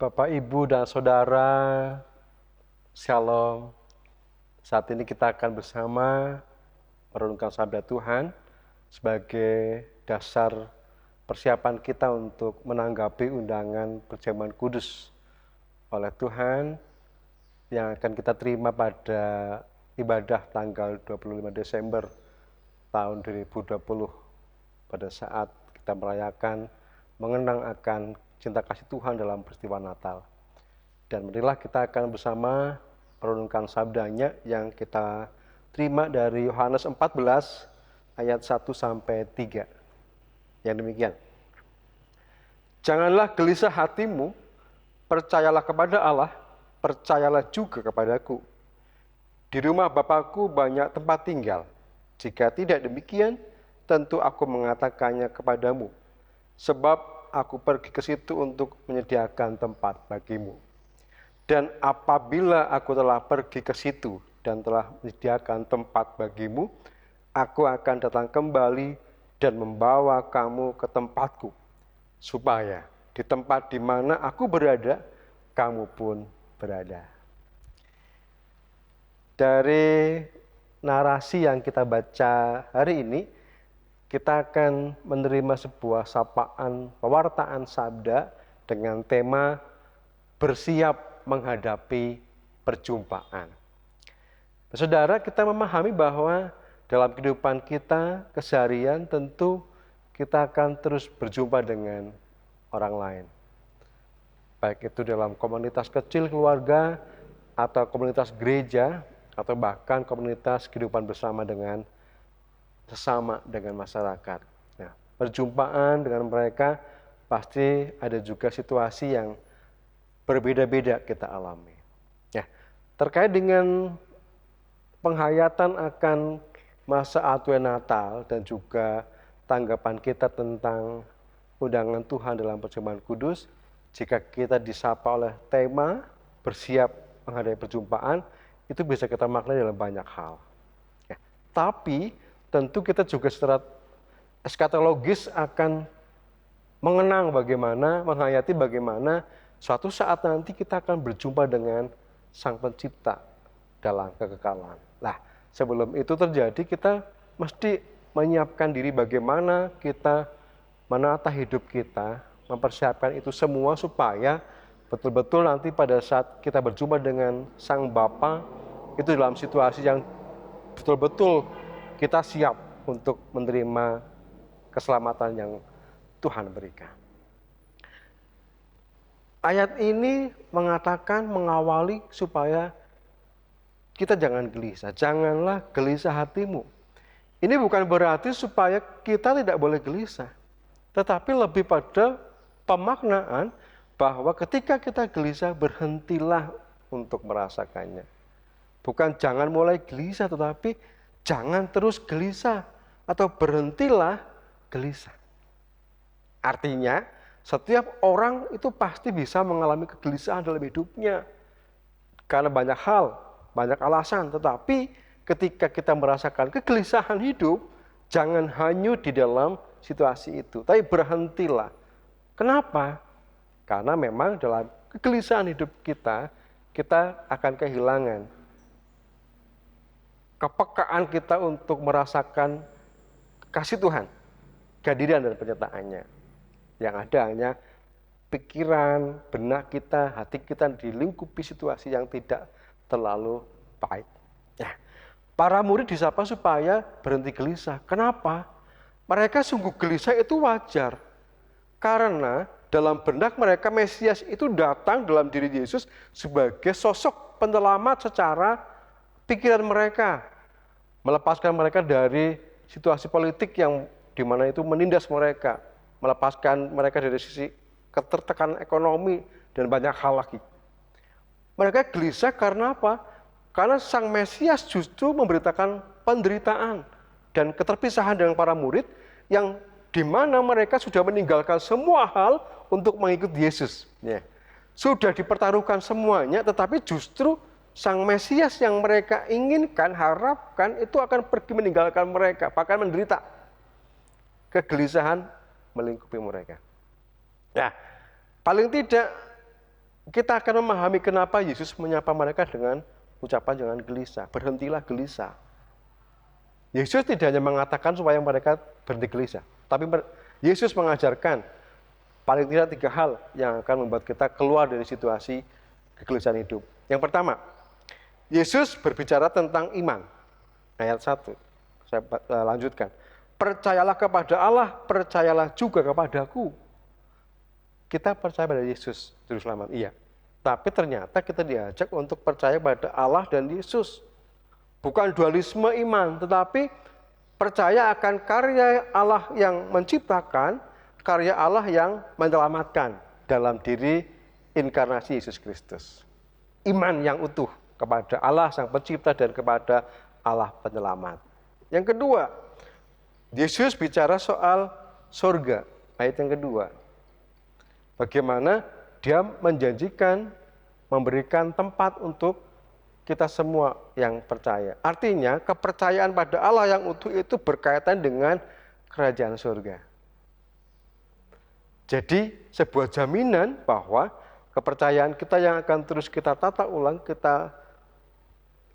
Bapak, Ibu, dan Saudara, Shalom. Saat ini kita akan bersama merenungkan sabda Tuhan sebagai dasar persiapan kita untuk menanggapi undangan perjamuan kudus oleh Tuhan yang akan kita terima pada ibadah tanggal 25 Desember tahun 2020 pada saat kita merayakan mengenang akan cinta kasih Tuhan dalam peristiwa Natal. Dan marilah kita akan bersama merenungkan sabdanya yang kita terima dari Yohanes 14 ayat 1 sampai 3. Yang demikian. Janganlah gelisah hatimu, percayalah kepada Allah, percayalah juga kepadaku. Di rumah Bapakku banyak tempat tinggal. Jika tidak demikian, tentu aku mengatakannya kepadamu. Sebab aku pergi ke situ untuk menyediakan tempat bagimu. Dan apabila aku telah pergi ke situ dan telah menyediakan tempat bagimu, aku akan datang kembali dan membawa kamu ke tempatku, supaya di tempat di mana aku berada, kamu pun berada. Dari narasi yang kita baca hari ini, kita akan menerima sebuah sapaan pewartaan sabda dengan tema bersiap menghadapi perjumpaan. Saudara, kita memahami bahwa dalam kehidupan kita keseharian tentu kita akan terus berjumpa dengan orang lain. Baik itu dalam komunitas kecil keluarga atau komunitas gereja atau bahkan komunitas kehidupan bersama dengan sesama dengan masyarakat. Nah, perjumpaan dengan mereka pasti ada juga situasi yang berbeda-beda kita alami. Nah, terkait dengan penghayatan akan masa Advent Natal dan juga tanggapan kita tentang undangan Tuhan dalam perjamuan kudus, jika kita disapa oleh tema bersiap menghadapi perjumpaan, itu bisa kita maknai dalam banyak hal. Ya, tapi tentu kita juga secara eskatologis akan mengenang bagaimana, menghayati bagaimana suatu saat nanti kita akan berjumpa dengan Sang Pencipta dalam kekekalan. Nah, sebelum itu terjadi kita mesti menyiapkan diri bagaimana kita menata hidup kita, mempersiapkan itu semua supaya betul-betul nanti pada saat kita berjumpa dengan Sang Bapa itu dalam situasi yang betul-betul kita siap untuk menerima keselamatan yang Tuhan berikan. Ayat ini mengatakan, mengawali supaya kita jangan gelisah. Janganlah gelisah hatimu. Ini bukan berarti supaya kita tidak boleh gelisah. Tetapi lebih pada pemaknaan bahwa ketika kita gelisah, berhentilah untuk merasakannya. Bukan jangan mulai gelisah, tetapi jangan terus gelisah atau berhentilah gelisah. Artinya, setiap orang itu pasti bisa mengalami kegelisahan dalam hidupnya. Karena banyak hal, banyak alasan. Tetapi ketika kita merasakan kegelisahan hidup, jangan hanyut di dalam situasi itu. Tapi berhentilah. Kenapa? Karena memang dalam kegelisahan hidup kita, kita akan kehilangan kepekaan kita untuk merasakan kasih Tuhan, kehadiran dan penyertaannya. Yang ada hanya pikiran, benak kita, hati kita dilingkupi situasi yang tidak terlalu baik. Nah, para murid disapa supaya berhenti gelisah. Kenapa? Mereka sungguh gelisah itu wajar. Karena dalam benak mereka Mesias itu datang dalam diri Yesus sebagai sosok penyelamat secara pikiran mereka, melepaskan mereka dari situasi politik yang dimana itu menindas mereka, melepaskan mereka dari sisi ketertekanan ekonomi dan banyak hal lagi. Mereka gelisah karena apa? Karena Sang Mesias justru memberitakan penderitaan dan keterpisahan dengan para murid yang dimana mereka sudah meninggalkan semua hal untuk mengikut Yesus. Ya. Sudah dipertaruhkan semuanya, tetapi justru Sang Mesias yang mereka inginkan, harapkan itu akan pergi meninggalkan mereka, bahkan menderita. Kegelisahan melingkupi mereka. Nah, paling tidak kita akan memahami kenapa Yesus menyapa mereka dengan ucapan jangan gelisah, berhentilah gelisah. Yesus tidak hanya mengatakan supaya mereka berhenti gelisah, tapi Yesus mengajarkan paling tidak 3 hal yang akan membuat kita keluar dari situasi kegelisahan hidup. Yang pertama, Yesus berbicara tentang iman. Ayat 1, saya lanjutkan. Percayalah kepada Allah, percayalah juga kepadaku. Kita percaya pada Yesus, Juru Selamat, iya. Tapi ternyata kita diajak untuk percaya pada Allah dan Yesus. Bukan dualisme iman, tetapi percaya akan karya Allah yang menciptakan, karya Allah yang menyelamatkan dalam diri inkarnasi Yesus Kristus. Iman yang utuh kepada Allah Sang Pencipta dan kepada Allah Penyelamat. Yang kedua, Yesus bicara soal surga, ayat yang kedua. Bagaimana Dia menjanjikan, memberikan tempat untuk kita semua yang percaya. Artinya, kepercayaan pada Allah yang utuh itu berkaitan dengan kerajaan surga. Jadi, sebuah jaminan bahwa kepercayaan kita yang akan terus kita tata ulang, kita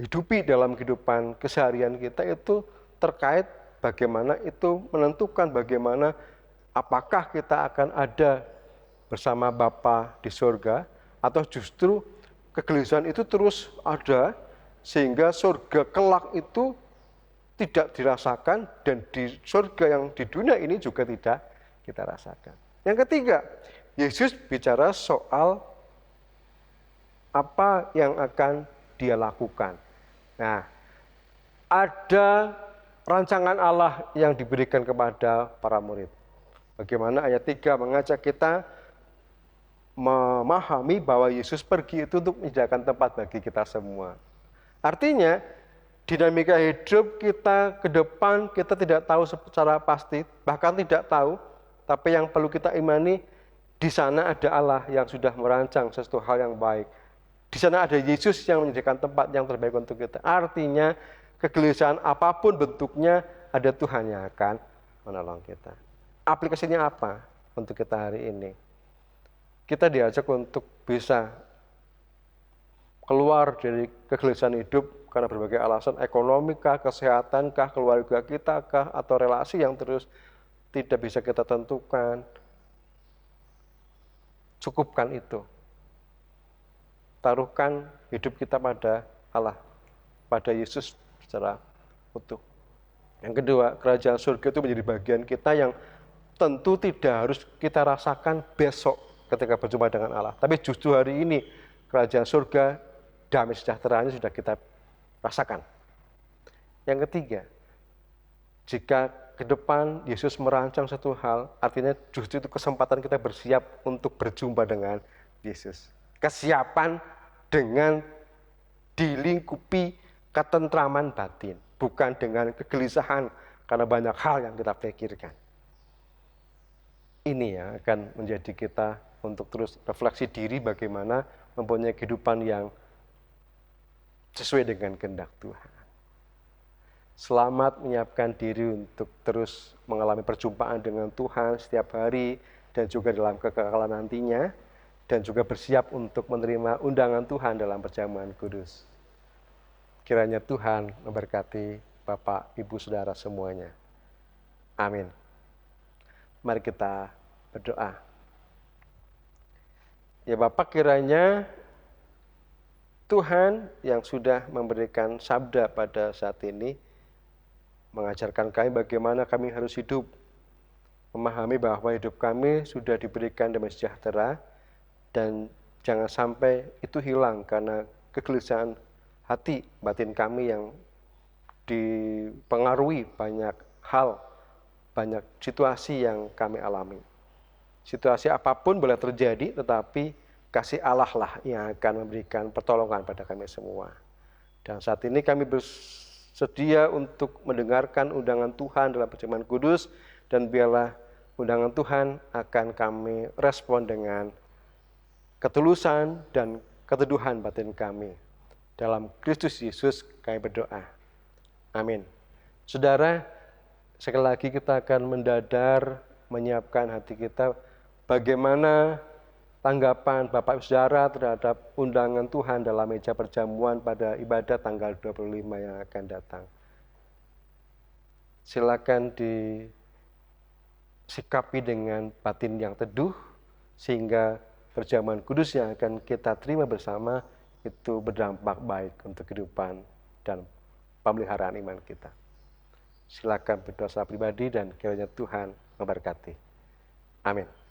hidupi dalam kehidupan keseharian kita itu terkait bagaimana itu menentukan bagaimana apakah kita akan ada bersama Bapa di surga atau justru kegelisahan itu terus ada sehingga surga kelak itu tidak dirasakan dan di surga yang di dunia ini juga tidak kita rasakan. Yang ketiga, Yesus bicara soal apa yang akan Dia lakukan. Nah, ada rancangan Allah yang diberikan kepada para murid. Bagaimana ayat 3 mengajak kita memahami bahwa Yesus pergi itu untuk menyediakan tempat bagi kita semua. Artinya, dinamika hidup kita ke depan kita tidak tahu secara pasti, bahkan tidak tahu, tapi yang perlu kita imani, di sana ada Allah yang sudah merancang sesuatu hal yang baik. Di sana ada Yesus yang menyediakan tempat yang terbaik untuk kita. Artinya, kegelisahan apapun bentuknya, ada Tuhan yang akan menolong kita. Aplikasinya apa untuk kita hari ini? Kita diajak untuk bisa keluar dari kegelisahan hidup karena berbagai alasan ekonomi kah, kesehatan kah, keluarga kita kah, atau relasi yang terus tidak bisa kita tentukan. Cukupkan itu. Taruhkan hidup kita pada Allah, pada Yesus secara utuh. Yang kedua, kerajaan surga itu menjadi bagian kita yang tentu tidak harus kita rasakan besok ketika berjumpa dengan Allah. Tapi justru hari ini kerajaan surga, damai sejahteranya sudah kita rasakan. Yang ketiga, jika ke depan Yesus merancang satu hal, artinya justru itu kesempatan kita bersiap untuk berjumpa dengan Yesus. Kesiapan dengan dilingkupi ketentraman batin, bukan dengan kegelisahan karena banyak hal yang kita pikirkan. Ini yang akan menjadi kita untuk terus refleksi diri bagaimana mempunyai kehidupan yang sesuai dengan kehendak Tuhan. Selamat menyiapkan diri untuk terus mengalami perjumpaan dengan Tuhan setiap hari dan juga dalam kekekalan nantinya, dan juga bersiap untuk menerima undangan Tuhan dalam perjamuan kudus. Kiranya Tuhan memberkati Bapak, Ibu, Saudara semuanya. Amin. Mari kita berdoa. Ya Bapak, kiranya Tuhan yang sudah memberikan sabda pada saat ini mengajarkan kami bagaimana kami harus hidup, memahami bahwa hidup kami sudah diberikan damai sejahtera dan jangan sampai itu hilang karena kegelisahan hati batin kami yang dipengaruhi banyak hal, banyak situasi yang kami alami. Situasi apapun boleh terjadi, tetapi kasih Allah lah yang akan memberikan pertolongan pada kami semua. Dan saat ini kami bersedia untuk mendengarkan undangan Tuhan dalam perjamuan kudus, dan biarlah undangan Tuhan akan kami respon dengan ketulusan dan keteduhan batin kami. Dalam Kristus Yesus kami berdoa. Amin. Saudara, sekali lagi kita akan mendadar menyiapkan hati kita bagaimana tanggapan Bapak Ibu Saudara terhadap undangan Tuhan dalam meja perjamuan pada ibadat tanggal 25 yang akan datang. Silakan disikapi dengan batin yang teduh, sehingga perjamuan kudus yang akan kita terima bersama itu berdampak baik untuk kehidupan dan pemeliharaan iman kita. Silakan berdoa secara pribadi dan kiranya Tuhan memberkati. Amin.